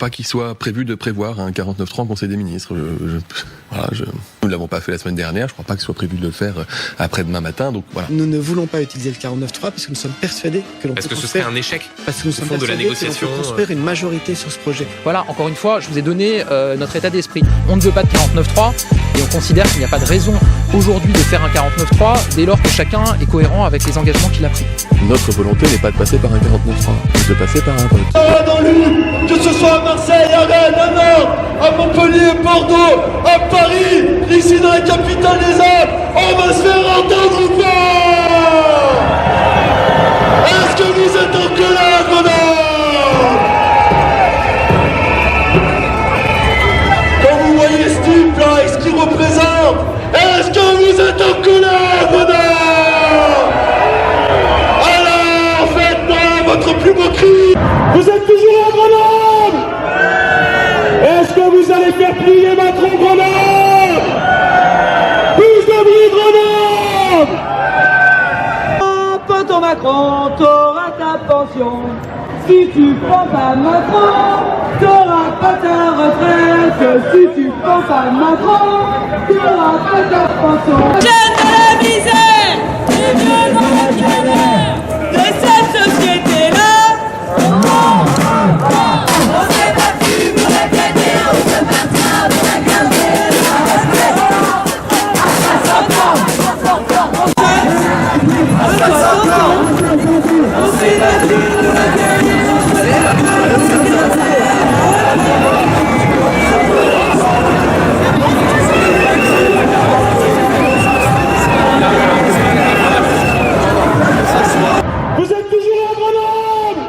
pas qu'il soit prévu de prévoir un 49.3 en Conseil des ministres. Nous ne l'avons pas fait la semaine dernière, je ne crois pas qu'il soit prévu de le faire après-demain matin, donc voilà. Nous ne voulons pas utiliser le 49.3 parce que nous sommes persuadés que l'on peut que ce serait un échec parce que nous sommes de la négociation, qu'on peut construire une majorité sur ce projet. Voilà, encore une fois, je vous ai donné notre état d'esprit. On ne veut pas de 49.3 et on considère qu'il n'y a pas de raison aujourd'hui de faire un 49.3 dès lors que chacun est cohérent avec les engagements qu'il a pris. Notre volonté n'est pas de passer par un 49.3, mais de passer par un vote. Dans l'une, que ce soit à Marseille, à Rennes, à Nantes, à Montpellier, Bordeaux, à Paris, ici dans la capitale des Alpes, on va se faire entendre ou pas? Est-ce que vous êtes en colère, Renard? Quand vous voyez ce type là et ce qu'il représente, est-ce que vous êtes en colère, Renard? Alors faites-moi votre plus beau cri. Vous êtes toujours à Grenoble? Est-ce que vous allez faire plier Macron, Grenoble? Plus de bruit, Grenoble! Poteau Macron, t'auras ta pension. Si tu prends pas Macron, t'auras pas ta retraite. Si tu prends pas Macron, t'auras pas ta pension. Jeunes de la misère, les vieux dans la galère de cette société-là. On s'est battu pour la gagner, on se battra pour la gagner. On s'est battu pour la gagner. Vous êtes toujours à Grenoble?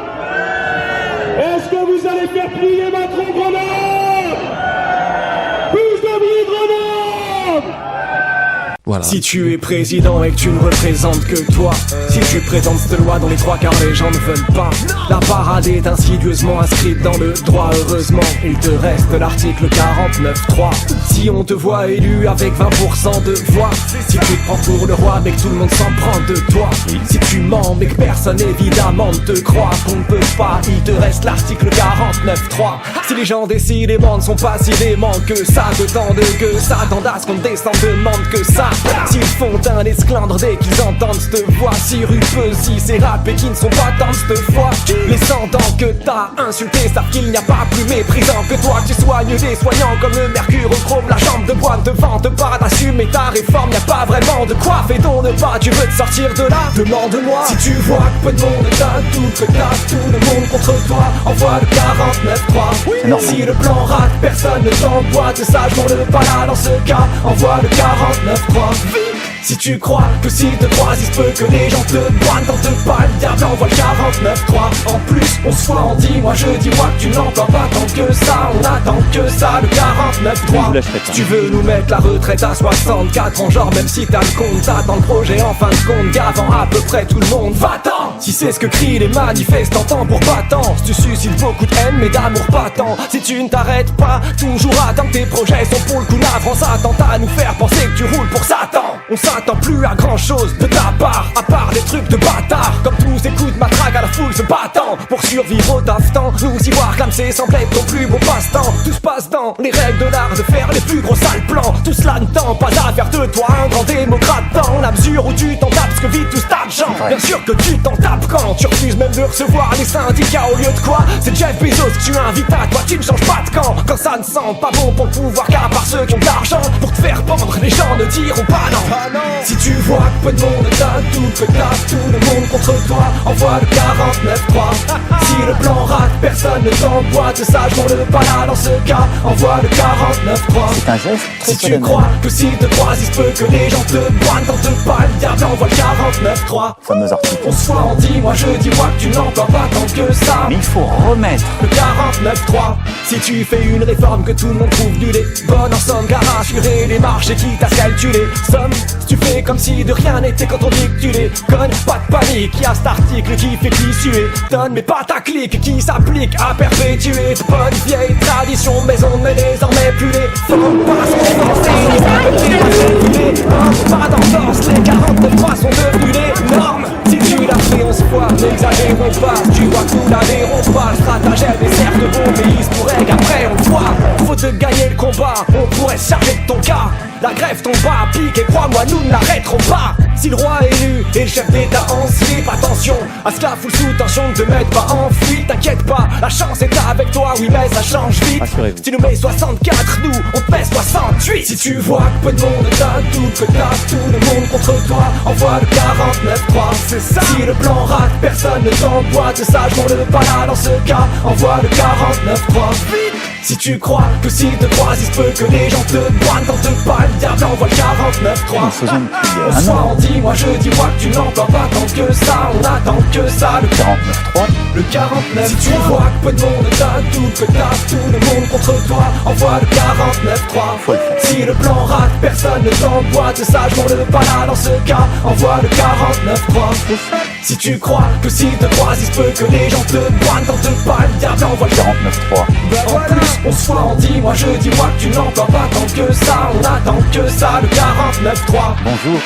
Est-ce que vous allez faire plier Macron, Grenoble? Plus de bruit, Grenoble! Voilà. Si tu es président et que tu ne représentes que toi, si tu présentes cette loi dont les trois quarts des gens ne veulent pas, la parade est insidieusement inscrite dans le droit. Heureusement, il te reste l'article 49.3. Si on te voit élu avec 20% de voix, si tu te prends pour le roi mais que tout le monde s'en prend de toi, si tu mens mais que personne évidemment ne te croit, qu'on ne peut pas, il te reste l'article 49.3. Si les gens décidément ne sont pas si déments que ça, de tant de que ça, tendance qu'on descend demande que ça. S'ils font un esclandre dès qu'ils entendent cette voix, si rupeux, si c'est rap et qui ne sont pas dans cette foi, les 100 ans que t'as insulté savent qu'il n'y a pas plus méprisant que toi. Tu soignes des soignants comme le mercure au chrome, la jambe de bois devant te pas d'assumer ta réforme. Y'a pas vraiment de quoi, fais ton pas, tu veux te sortir de là, demande-moi. Si tu vois que peu de monde t'a tout, que t'as tout le monde contre toi, envoie le 49.3. Si le plan rate, personne ne t'emboîte, sagement le pas là dans ce cas, envoie le 49.3. Si tu crois que s'ils te croisent, il se peut que les gens te boitent dans te pas, le diable envoie le 49.3. En plus, on se voit, on dit, moi je dis moi que tu n'entends pas tant que ça, on attend que ça, le 49.3. Si tu veux nous mettre la retraite à 64 ans, genre même si t'as le compte, t'attends le projet en fin de compte, gavant à peu près tout le monde, va-t'en. Si c'est ce que crient les manifestants, temps pour pas tant, si tu suscites beaucoup de haine mais d'amour pas tant, si tu ne t'arrêtes pas, toujours attends, tes projets sont pour le coup, la France attend à nous faire penser que tu roules pour Satan. On s'attend plus à grand chose de ta part, à part des trucs de bâtard, comme tous écoutent ma traque à la foule se battant pour survivre au taf-temps. Nous y voir comme c'est semble être ton plus beau passe-temps. Tout se passe dans les règles de l'art de faire les plus gros sales plans. Tout cela ne tend pas à faire de toi un grand démocrate dans la mesure où tu t'en tapes ce que vit tout cet argent. Bien sûr que tu t'en tapes quand tu refuses même de recevoir les syndicats au lieu de quoi. C'est Jeff Bezos que tu invites à toi, tu ne changes pas de camp. Quand ça ne sent pas bon pour le pouvoir, qu'à part ceux qui ont de l'argent pour te faire pendre, les gens ne diront pas non. Si tu vois que peu de monde t'a tout, que t'as tout le monde contre toi, envoie le 49.3. Si le plan rate, personne ne t'emboîte, sagement le pas là dans ce cas, envoie le 49.3. C'est un geste très si tu crois que s'ils te croisent, il se peut que les gens te boitent dans te pas, le diable envoie le 49.3. Fameux article. On se voit, on dit, moi je dis moi que tu n'entends pas tant que ça. Mais il faut remettre le 49.3. Si tu fais une réforme que tout le monde trouve nulle et bonne en somme, car assurer les marches et quitte à calculer somme, si tu fais comme si de rien n'était quand on dit que tu les connes, pas de panique, y'a cet article qui fait glisser donne mais pas ta clique qui s'applique à perpétuer de bonnes vieilles traditions, mais on ne désormais plus les formes pas pas d'entorse, les 49.3 sont devenus les normes. Si tu l'as fait 11 fois, n'exagérons pas, tu vois que nous n'adhérons pas, le stratagème est certes bon mais il se pourrait La grève tombe à pic et crois-moi, nous n'arrêterons pas. Si le roi est nu et le chef d'état en slip, attention à ce que la foule sous tension ne te mette pas en fuite. T'inquiète pas, la chance est avec toi, oui mais ça change vite. Si tu nous mets 64, nous on te met 68. Si tu vois que peu de monde t'a tout, que t'as tout le monde contre toi, envoie le 49-3, c'est ça. Si le plan rate, personne ne t'emboîte, sage pour le pas là dans ce cas, envoie le 49-3 vite. Si tu crois que s'ils te croisent, il se peut que les gens te boivent, tente pas le diable, envoie le 49-3. Bonsoir, on dit, moi je dis, moi que tu n'entends pas tant que ça, on attend que ça, le 49-3. Le 49, si tu vois que peu de monde t'a tout, que t'as tout le monde contre toi, envoie le 49-3. Si le plan rate, personne ne t'emboîte, sage pour le pas là dans ce cas, envoie le 49-3. Si tu crois que s'ils te croisent, il se peut que les gens te boivent, tente pas le diable, envoie le 49-3. En plus, on se voit, on dit, moi je dis, moi que tu n'entends pas tant que ça, on attend que ça, le 49-3. Bonjour.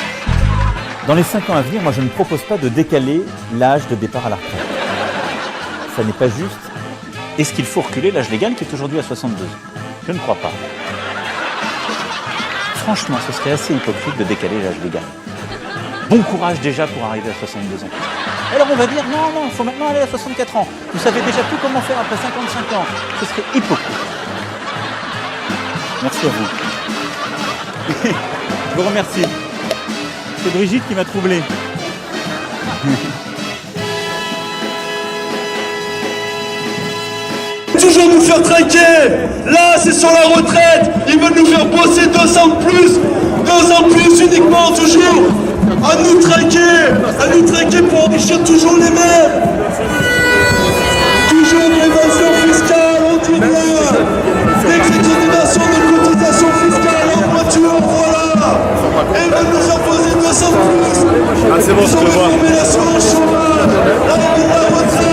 Dans les 5 ans à venir, moi je ne propose pas de décaler l'âge de départ à la retraite. Ça n'est pas juste. Est-ce qu'il faut reculer l'âge légal qui est aujourd'hui à 62 ans? Je ne crois pas. Franchement, ce serait assez hypocrite de décaler l'âge légal. Bon courage déjà pour arriver à 62 ans. Alors on va dire, non, il faut maintenant aller à 64 ans. Vous savez déjà plus comment faire après 55 ans. Ce serait hypocrite. Merci à vous. Je vous remercie. C'est Brigitte qui m'a troublé. Toujours nous faire trinquer. Là c'est sur la retraite. Ils veulent nous faire bosser 2 ans de plus. 2 ans de plus uniquement toujours. À nous trinquer pour enrichir toujours les mêmes. Toujours de l'évasion fiscale, on dit bien. L'exonération de cotisation fiscale en voiture, voilà. Et ils veulent nous faire poser 200 de plus. Ah c'est bon, ils ont réformé l'assurance chômage, la retraite.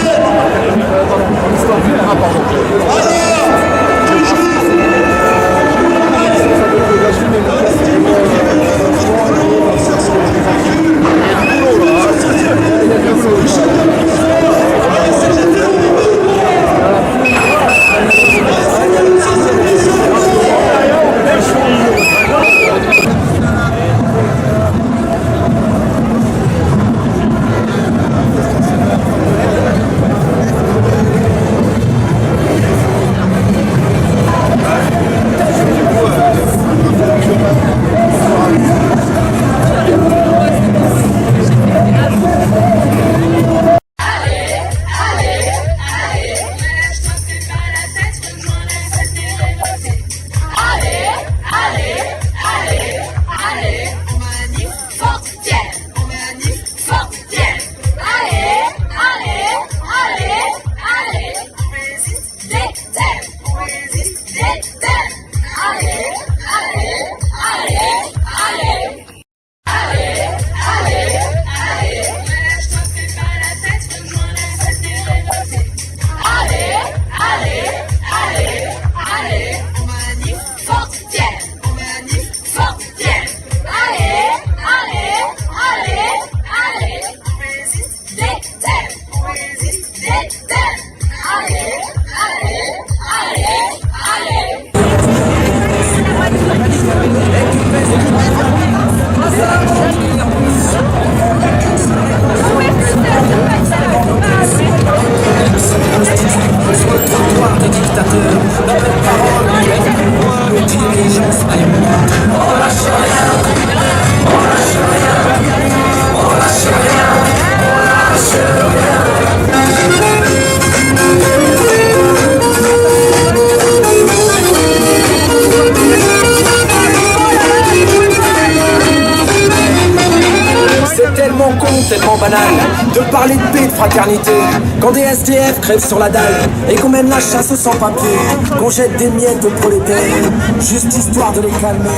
Tellement banal de parler de paix, de fraternité, quand des SDF crèvent sur la dalle et qu'on mène la chasse aux sans-papiers, qu'on jette des miettes aux prolétaires, juste histoire de les calmer,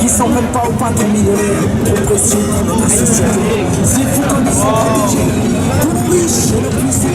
qui s'en prennent pas au pain de millionnaires, trop précieux pour notre société. Si vous connaissez le budget, pour le riche et le puissant,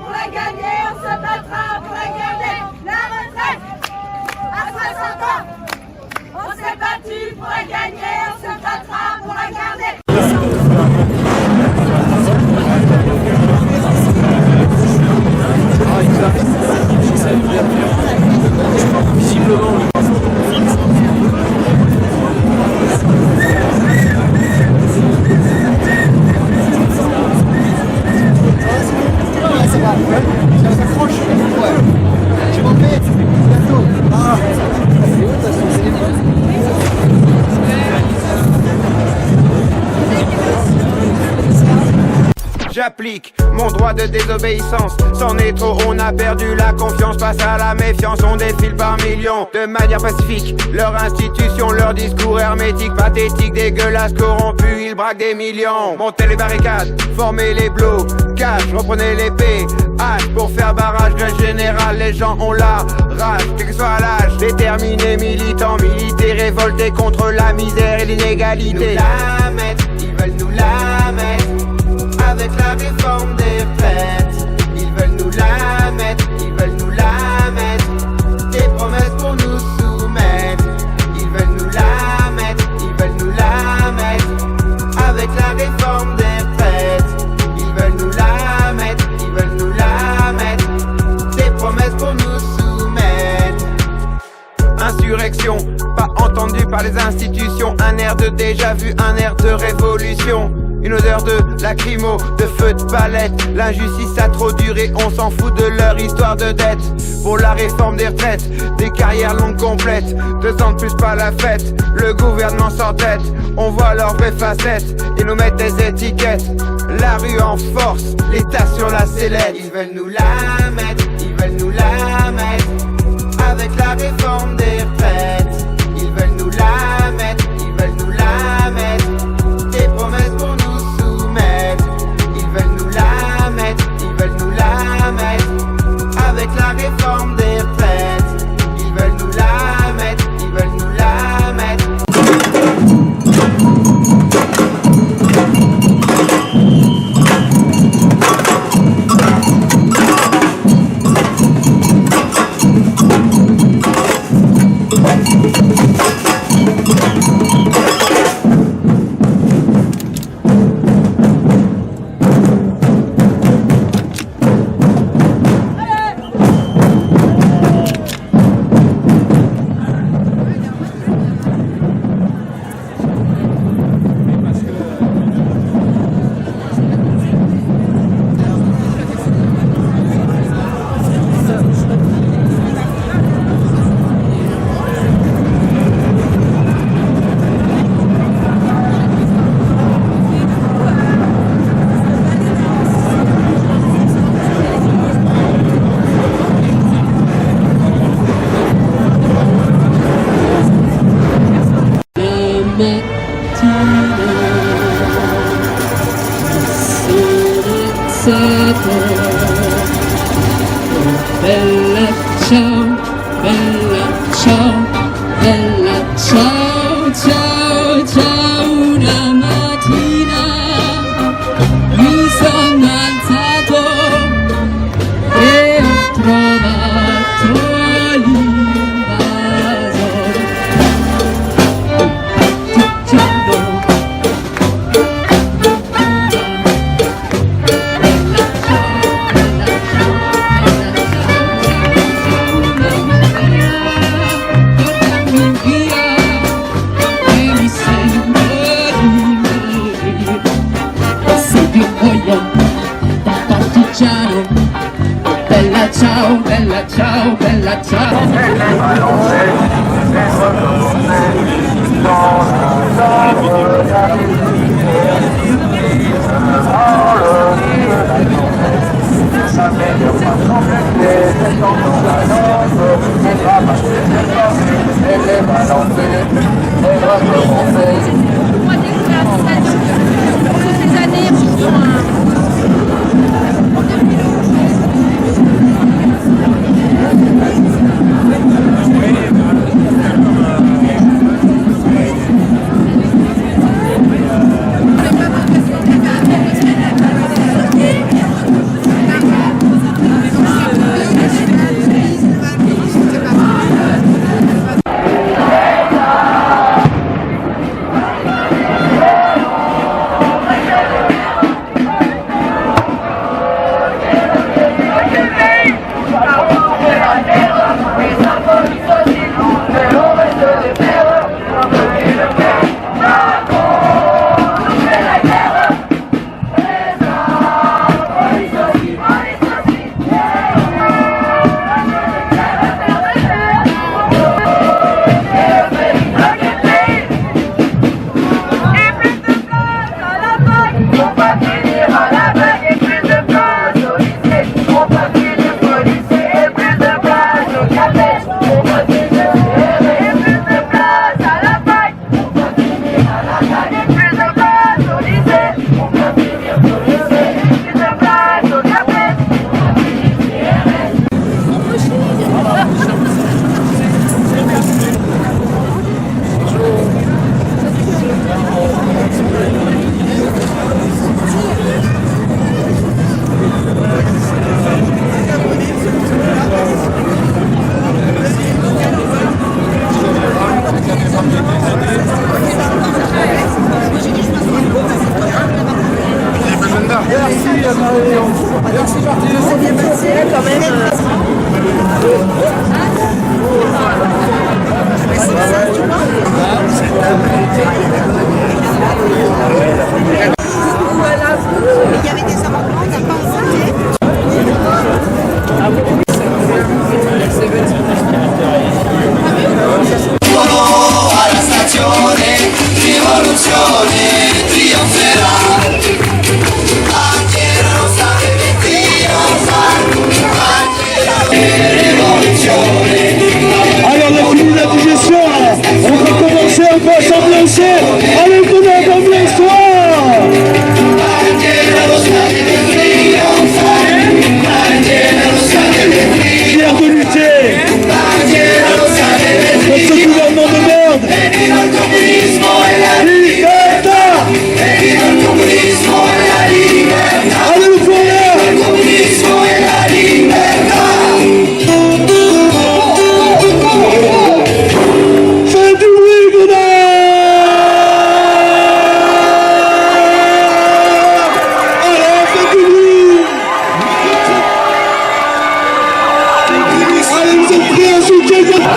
pour la gagner, on se battra pour la garder. La retraite à 60 ans, on s'est battu pour la gagner, on se battra pour la garder. J'applique mon droit de désobéissance. C'en est trop, on a perdu la confiance. Face à la méfiance, on défile par millions. De manière pacifique, leur institution, leur discours hermétique, pathétique, dégueulasse, corrompu, ils braquent des millions. Montez les barricades, formez les blocs, cash, reprenez l'épée, hache pour faire barrage, grève générale. Les gens ont la rage, quel que soit l'âge. Déterminés, militants, milités, révoltés contre la misère et l'inégalité. La mettre, ils veulent nous la mettre. Avec la réforme des retraites, ils veulent nous la mettre, ils veulent nous la mettre. Des promesses pour nous soumettre, ils veulent nous la mettre, ils veulent nous la mettre. Avec la réforme des retraites, ils veulent nous la mettre, ils veulent nous la mettre. Des promesses pour nous soumettre. Insurrection, pas entendue par les institutions. Un air de déjà vu, un air de révolution. Une odeur de lacrymo, de feu de palette. L'injustice a trop duré, on s'en fout de leur histoire de dette. Pour la réforme des retraites, des carrières longues complètes. 2 ans de plus pas la fête, le gouvernement s'entête. On voit leurs vraies facettes, ils nous mettent des étiquettes. La rue en force, l'État sur la sellette. Ils veulent nous la mettre, ils veulent nous la mettre. Avec la réforme des retraites, ils veulent nous la mettre, ils veulent nous la mettre. Des promesses pour nous soumettre, ils veulent nous la mettre, ils veulent nous la mettre. Avec la réforme des retraites, ils veulent nous la mettre, ils veulent nous la mettre. Bella ciao, bella ciao, bella ciao, ciao, ciao. Una mattina mi sono alzato e ho trovato l'invaso. Bella ciao, bella ciao, bella ciao. Ces années, Il y avait des amendements, on n'a pas voté. Alla stazione, rivoluzione trionferà. Bandiera rossa deve trionfare. Rivoluzione. Alors on a fini la digestion, on va commencer un peu à s'ambiancer. Allez, venez à l'ambiance-toi. Bandiera rossa deve trionfare. Bandiera rossa deve trionfare. Fier de lutter Bandiera rossa deve contre ce gouvernement de merde. Viva il comunismo e la Libertà. Viva il comunismo e la libertà. Allez le pouvoir. Il comunismo e la libertà. Faites du bruit, grenade. Alors faites du bruit. Allez, vous êtes prêts à soutenir votre...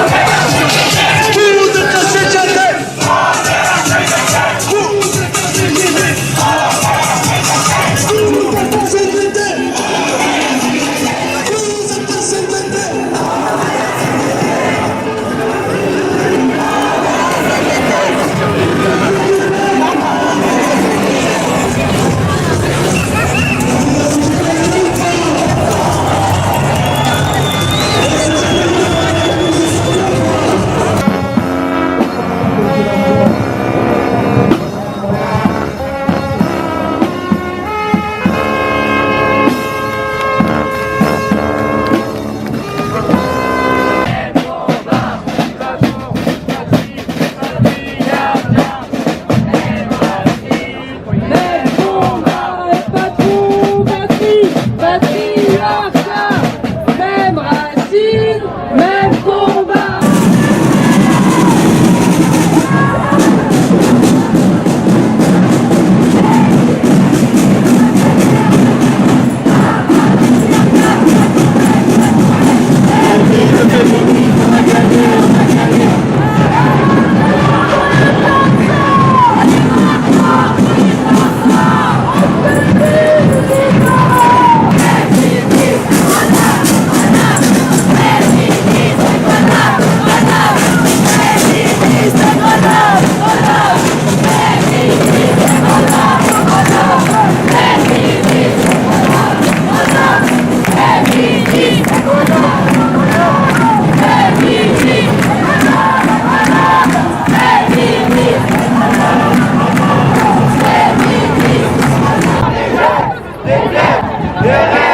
Yeah.